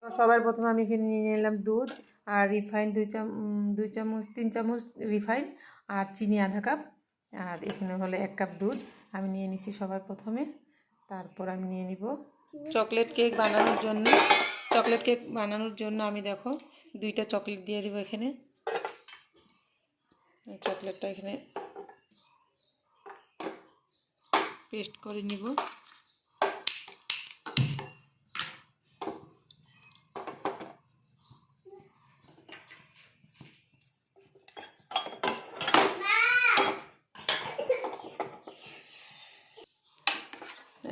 তো সবার প্রথমে আমি এখানে নিয়ে নিলাম দুধ আর রিফাইন 2 চামচ 3 চামচ রিফাইন আর চিনি আধা কাপ, আর এখানে হলো 1 কাপ দুধ আমি নিয়ে নিছি সবার প্রথমে। তারপর আমি নিয়ে নিব চকলেট কেক বানানোর জন্য আমি দেখো 2টা চকলেট দিয়ে দিব এখানে। চকলেটটা এখানে পেস্ট করে নিব।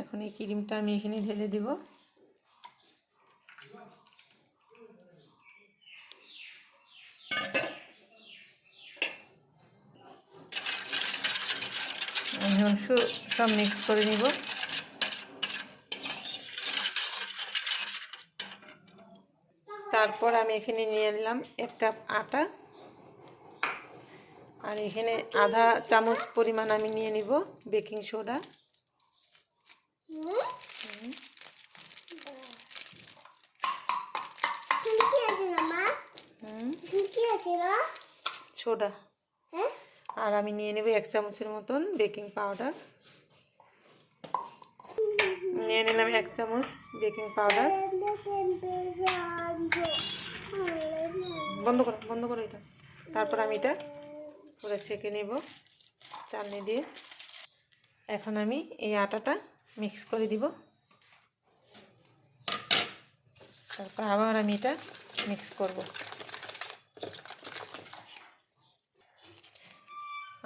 এখন এই ক্রিমটা আমি এখানে ঢেলে দিব। এখন সব মিক্স করে নিব। তারপর আমি এখানে নিয়ে নিলাম 1 কাপ আটা, আর এখানে আধা চামচ পরিমাণ আমি নিয়ে নিব বেকিং সোডা। সোডা। আর আমি নিয়ে নেব 1 চামচের মতন বেকিং পাউডার। নিয়ে নিলাম 1 চামচ বেকিং পাউডার। বন্ধ করো এটা। তারপর আমি এটা পুরো ছেঁকে নেব চালনি দিয়ে। এখন আমি এই আটাটা মিক্স করে দিব। তারপর আবার আমি এটা মিক্স করব।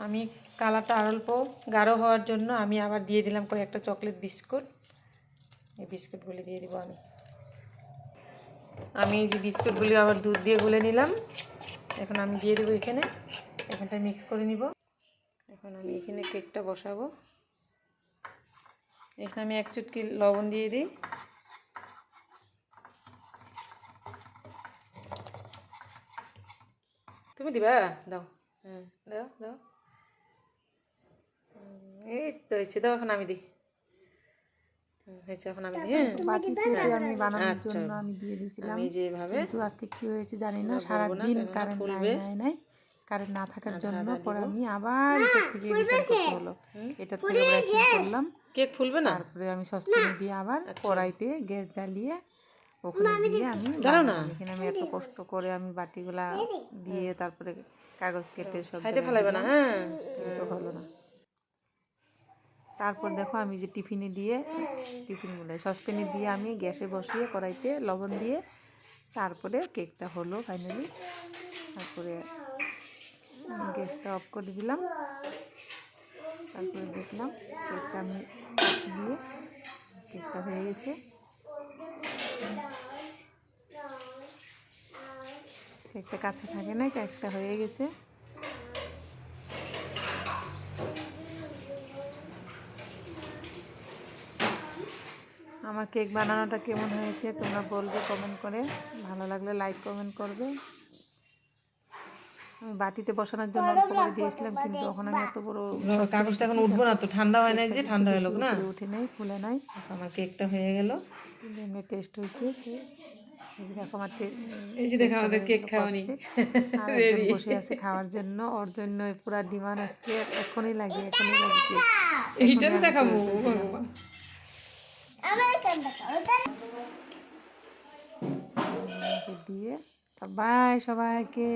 আমি কালারটা আর অল্প গাঢ় হওয়ার জন্য আমি আবার দিয়ে দিলাম কয়েকটা চকলেট বিস্কুট। এই বিস্কুটগুলি দিয়ে দিব আমি এই যে বিস্কুটগুলি আবার দুধ দিয়ে গুলে নিলাম। এখন আমি দিয়ে দেবো এখানটা মিক্স করে নিব। এখন আমি এখানে কেকটা বসাবো। এখানে আমি 1 চুটকি লবণ দিয়ে দিই। তুমি দিবা? দাও। দাও দাও। এই তো হয়েছে, দাও এখন আমি দিই। হয়েছে, এখন আমি দিই। আমি বানানোর জন্য আমি দিয়ে দিয়েছিলাম, কিন্তু আজকে কি হয়েছে জানি না, সারাদিন কারেন্ট নাই কারেন্ট না থাকার জন্য পরে আমি আবার এটা থেকে রিটার্ন করতে হলো। এটা থেকে চেঞ্জ করলাম। কেক ফুলবে না। তারপরে আমি সসপ্যানে দিয়ে আবার কড়াইতে গ্যাস জ্বালিয়ে ওখানে দিয়ে আমি এখানে আমি এত কষ্ট করে আমি বাটিগুলা দিয়ে তারপরে কাগজ কেটে সব সাইডে ফেলাইবে না। কিন্তু হলো না। তারপর দেখো আমি যে সসপ্যানে দিয়ে আমি গ্যাসে বসিয়ে কড়াইতে লবণ দিয়ে তারপরে কেকটা হলো ফাইনালি। তারপরে গ্যাসটা অফ করে দিলাম। তারপরে দেখলাম কেকটা আমি দিয়ে কেকটা হয়ে গেছে। কেকটা কাছে থাকে না, কেকটা হয়ে গেছে। আমার কেক বানানোটা কেমন হয়েছে তোমরা বলবে কমেন্ট করে। ভালো লাগলে লাইক কমেন্ট করবে। আমি বাটিতে বসানোর জন্য অল্প করে দিয়েছিলাম, কিন্তু এখন আমি এত বড় কাগজটা এখন উঠবো না, তো ঠান্ডা হয় নাই, যে ঠান্ডা হলো না, উঠে নাই, ফুলে নাই। আমার কেকটা হয়ে গেল। এমনি টেস্ট হয়েছে। এই যে দেখো আমাদের কেক খাওয়ানি বসে আছে খাওয়ার জন্য। ওর জন্য পুরা ডিমান্ড আজকে, এখনই লাগে এইটা দেখাবো। দিয়ে বাই সবাইকে।